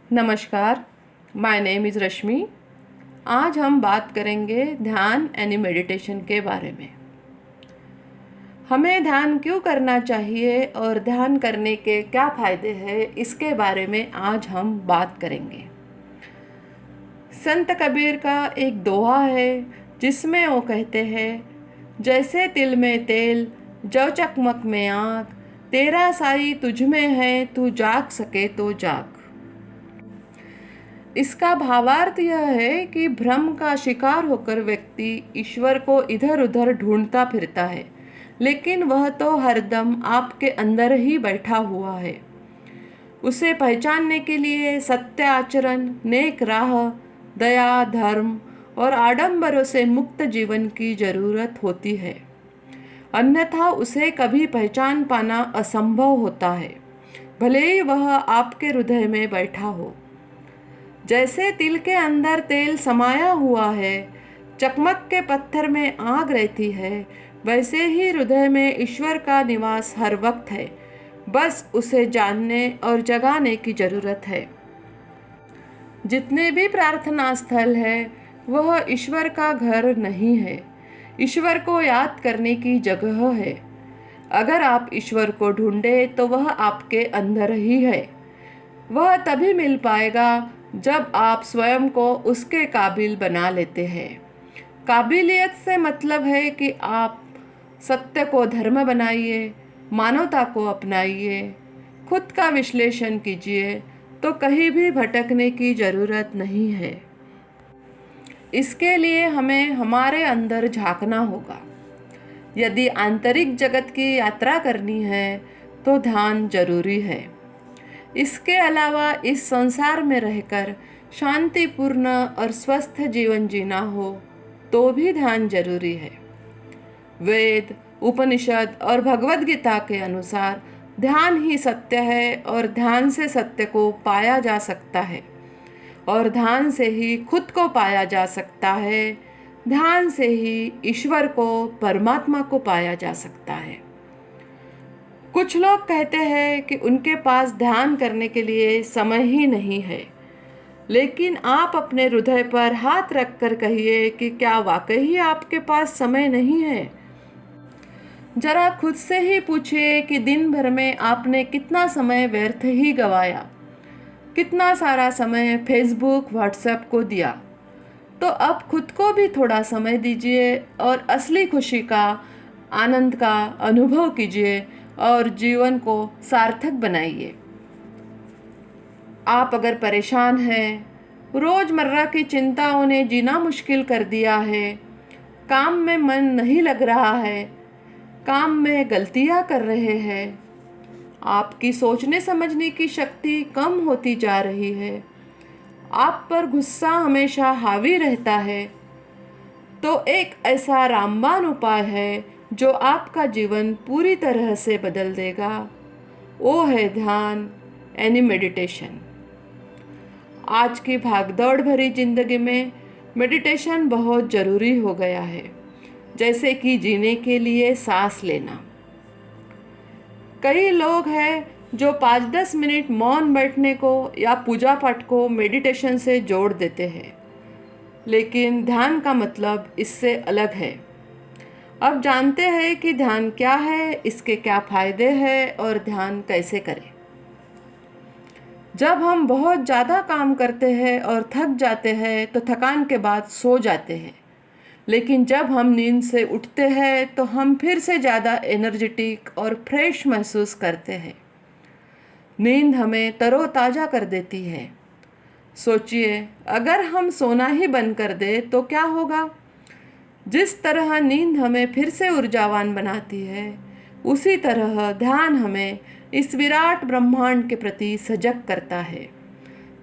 नमस्कार, my name is रश्मि। आज हम बात करेंगे ध्यान यानी मेडिटेशन के बारे में। हमें ध्यान क्यों करना चाहिए और ध्यान करने के क्या फ़ायदे हैं, इसके बारे में आज हम बात करेंगे। संत कबीर का एक दोहा है जिसमें वो कहते हैं, जैसे तिल में तेल जो चकमक में आग, तेरा साई तुझ में है, तू जाग सके तो जाग। इसका भावार्थ यह है कि भ्रम का शिकार होकर व्यक्ति ईश्वर को इधर उधर ढूंढता फिरता है, लेकिन वह तो हरदम आपके अंदर ही बैठा हुआ है। उसे पहचानने के लिए सत्य आचरण, नेक राह, दया, धर्म और आडंबरों से मुक्त जीवन की जरूरत होती है, अन्यथा उसे कभी पहचान पाना असंभव होता है, भले ही वह आपके हृदय में बैठा हो। जैसे तिल के अंदर तेल समाया हुआ है, चकमक के पत्थर में आग रहती है, वैसे ही हृदय में ईश्वर का निवास हर वक्त है। बस उसे जानने और जगाने की जरूरत है। जितने भी प्रार्थना स्थल है वह ईश्वर का घर नहीं है, ईश्वर को याद करने की जगह है। अगर आप ईश्वर को ढूंढे तो वह आपके अंदर ही है। वह तभी मिल पाएगा जब आप स्वयं को उसके काबिल बना लेते हैं। काबिलियत से मतलब है कि आप सत्य को धर्म बनाइए, मानवता को अपनाइए, खुद का विश्लेषण कीजिए, तो कहीं भी भटकने की ज़रूरत नहीं है। इसके लिए हमें हमारे अंदर झांकना होगा। यदि आंतरिक जगत की यात्रा करनी है तो ध्यान जरूरी है। इसके अलावा इस संसार में रहकर शांतिपूर्ण और स्वस्थ जीवन जीना हो तो भी ध्यान जरूरी है। वेद, उपनिषद और भगवद गीता के अनुसार ध्यान ही सत्य है और ध्यान से सत्य को पाया जा सकता है और ध्यान से ही खुद को पाया जा सकता है। ध्यान से ही ईश्वर को, परमात्मा को पाया जा सकता है। कुछ लोग कहते हैं कि उनके पास ध्यान करने के लिए समय ही नहीं है, लेकिन आप अपने हृदय पर हाथ रखकर कहिए कि क्या वाकई आपके पास समय नहीं है। जरा खुद से ही पूछिए कि दिन भर में आपने कितना समय व्यर्थ ही गवाया, कितना सारा समय फेसबुक, व्हाट्सएप को दिया। तो अब खुद को भी थोड़ा समय दीजिए और असली खुशी का, आनंद का अनुभव कीजिए और जीवन को सार्थक बनाइए। आप अगर परेशान हैं, रोज़मर्रा की चिंताओं ने जीना मुश्किल कर दिया है, काम में मन नहीं लग रहा है, काम में गलतियां कर रहे हैं, आपकी सोचने समझने की शक्ति कम होती जा रही है, आप पर गुस्सा हमेशा हावी रहता है, तो एक ऐसा रामबाण उपाय है जो आपका जीवन पूरी तरह से बदल देगा। वो है ध्यान यानी मेडिटेशन। आज की भागदौड़ भरी जिंदगी में मेडिटेशन बहुत ज़रूरी हो गया है, जैसे कि जीने के लिए सांस लेना। कई लोग हैं जो 5-10 मिनट मौन बैठने को या पूजा पाठ को मेडिटेशन से जोड़ देते हैं, लेकिन ध्यान का मतलब इससे अलग है। अब जानते हैं कि ध्यान क्या है, इसके क्या फ़ायदे हैं और ध्यान कैसे करें। जब हम बहुत ज़्यादा काम करते हैं और थक जाते हैं तो थकान के बाद सो जाते हैं, लेकिन जब हम नींद से उठते हैं तो हम फिर से ज़्यादा एनर्जेटिक और फ्रेश महसूस करते हैं। नींद हमें तरोताज़ा कर देती है। सोचिए, अगर हम सोना ही बंद कर दें तो क्या होगा। जिस तरह नींद हमें फिर से ऊर्जावान बनाती है, उसी तरह ध्यान हमें इस विराट ब्रह्मांड के प्रति सजग करता है।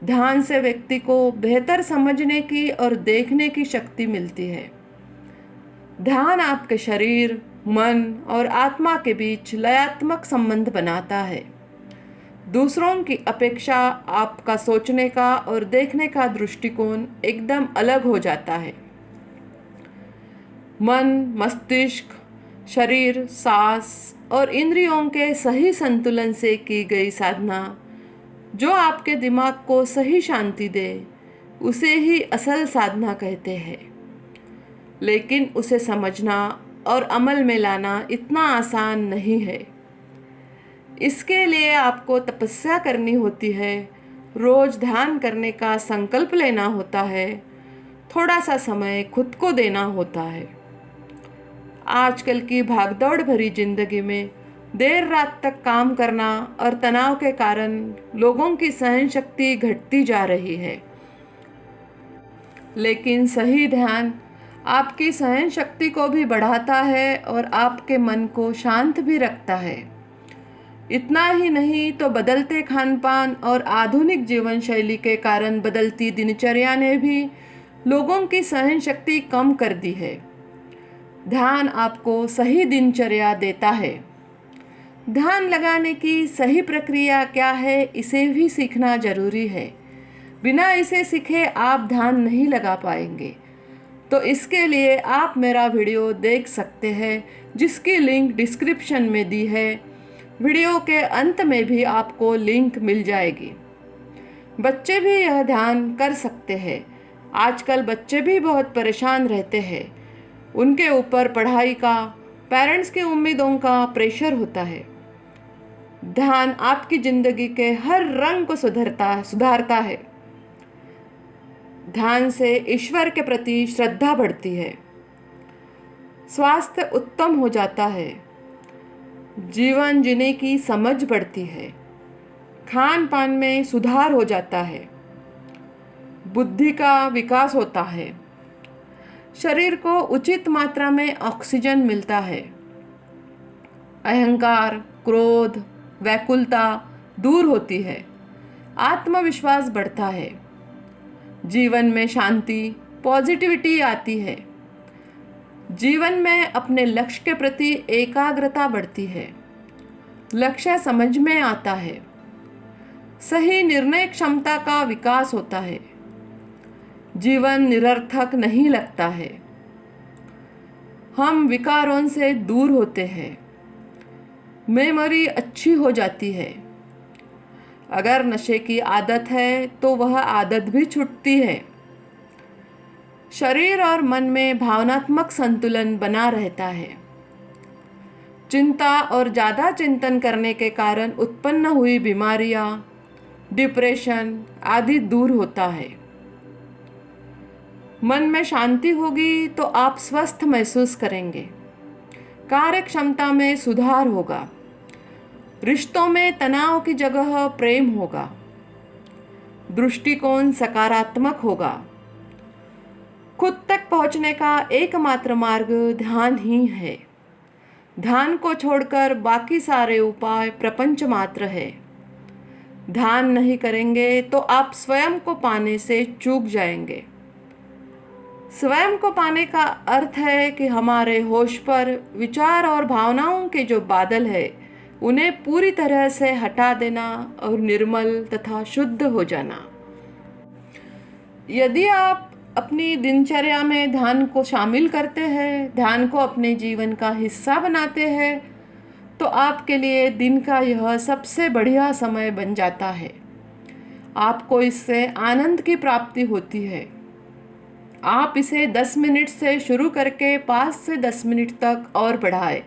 ध्यान से व्यक्ति को बेहतर समझने की और देखने की शक्ति मिलती है। ध्यान आपके शरीर, मन और आत्मा के बीच लयात्मक संबंध बनाता है। दूसरों की अपेक्षा आपका सोचने का और देखने का दृष्टिकोण एकदम अलग हो जाता है। मन, मस्तिष्क, शरीर, सांस और इंद्रियों के सही संतुलन से की गई साधना जो आपके दिमाग को सही शांति दे उसे ही असल साधना कहते हैं। लेकिन उसे समझना और अमल में लाना इतना आसान नहीं है। इसके लिए आपको तपस्या करनी होती है, रोज ध्यान करने का संकल्प लेना होता है, थोड़ा सा समय खुद को देना होता है। आजकल की भागदौड़ भरी जिंदगी में देर रात तक काम करना और तनाव के कारण लोगों की सहन शक्ति घटती जा रही है। लेकिन सही ध्यान आपकी सहन शक्ति को भी बढ़ाता है और आपके मन को शांत भी रखता है। इतना ही नहीं तो बदलते खान पान और आधुनिक जीवन शैली के कारण बदलती दिनचर्या ने भी लोगों की सहन शक्ति कम कर दी है। ध्यान आपको सही दिनचर्या देता है। ध्यान लगाने की सही प्रक्रिया क्या है, इसे भी सीखना जरूरी है। बिना इसे सीखे आप ध्यान नहीं लगा पाएंगे। तो इसके लिए आप मेरा वीडियो देख सकते हैं, जिसकी लिंक डिस्क्रिप्शन में दी है। वीडियो के अंत में भी आपको लिंक मिल जाएगी। बच्चे भी यह ध्यान कर सकते हैं। आजकल बच्चे भी बहुत परेशान रहते हैं। उनके ऊपर पढ़ाई का, पेरेंट्स की उम्मीदों का प्रेशर होता है। ध्यान आपकी ज़िंदगी के हर रंग को सुधारता है। ध्यान से ईश्वर के प्रति श्रद्धा बढ़ती है, स्वास्थ्य उत्तम हो जाता है, जीवन जीने की समझ बढ़ती है, खान पान में सुधार हो जाता है, बुद्धि का विकास होता है, शरीर को उचित मात्रा में ऑक्सीजन मिलता है, अहंकार, क्रोध, व्याकुलता दूर होती है, आत्मविश्वास बढ़ता है, जीवन में शांति, पॉजिटिविटी आती है, जीवन में अपने लक्ष्य के प्रति एकाग्रता बढ़ती है, लक्ष्य समझ में आता है, सही निर्णय क्षमता का विकास होता है, जीवन निरर्थक नहीं लगता है, हम विकारों से दूर होते हैं, मेमोरी अच्छी हो जाती है। अगर नशे की आदत है तो वह आदत भी छूटती है। शरीर और मन में भावनात्मक संतुलन बना रहता है। चिंता और ज़्यादा चिंतन करने के कारण उत्पन्न हुई बीमारियां, डिप्रेशन आदि दूर होता है। मन में शांति होगी तो आप स्वस्थ महसूस करेंगे, कार्य क्षमता में सुधार होगा, रिश्तों में तनाव की जगह प्रेम होगा, दृष्टिकोण सकारात्मक होगा। खुद तक पहुंचने का एकमात्र मार्ग ध्यान ही है। ध्यान को छोड़कर बाकी सारे उपाय प्रपंच मात्र है। ध्यान नहीं करेंगे तो आप स्वयं को पाने से चूक जाएंगे। स्वयं को पाने का अर्थ है कि हमारे होश पर विचार और भावनाओं के जो बादल है उन्हें पूरी तरह से हटा देना और निर्मल तथा शुद्ध हो जाना। यदि आप अपनी दिनचर्या में ध्यान को शामिल करते हैं, ध्यान को अपने जीवन का हिस्सा बनाते हैं, तो आपके लिए दिन का यह सबसे बढ़िया समय बन जाता है। आपको इससे आनंद की प्राप्ति होती है। आप इसे 10 मिनट से शुरू करके 5 से 10 मिनट तक और बढ़ाएं।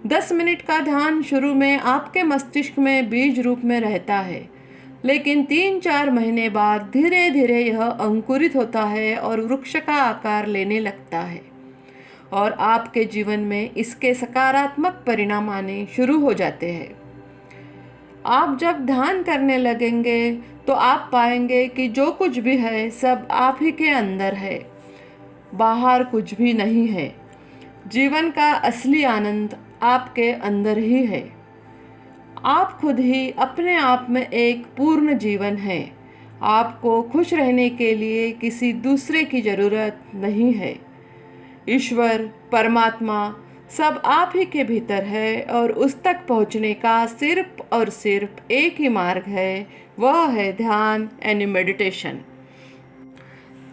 10 मिनट का ध्यान शुरू में आपके मस्तिष्क में बीज रूप में रहता है, लेकिन 3-4 महीने बाद धीरे धीरे यह अंकुरित होता है और वृक्ष का आकार लेने लगता है और आपके जीवन में इसके सकारात्मक परिणाम आने शुरू हो जाते हैं। आप जब ध्यान करने लगेंगे तो आप पाएंगे कि जो कुछ भी है सब आप ही के अंदर है, बाहर कुछ भी नहीं है। जीवन का असली आनंद आपके अंदर ही है। आप खुद ही अपने आप में एक पूर्ण जीवन है। आपको खुश रहने के लिए किसी दूसरे की ज़रूरत नहीं है। ईश्वर, परमात्मा सब आप ही के भीतर है और उस तक पहुंचने का सिर्फ और सिर्फ एक ही मार्ग है, वह है ध्यान यानी मेडिटेशन।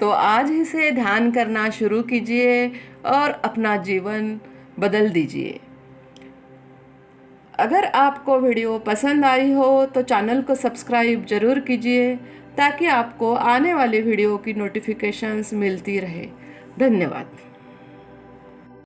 तो आज ही से ध्यान करना शुरू कीजिए और अपना जीवन बदल दीजिए। अगर आपको वीडियो पसंद आई हो तो चैनल को सब्सक्राइब ज़रूर कीजिए ताकि आपको आने वाले वीडियो की नोटिफिकेशंस मिलती रहे। धन्यवाद।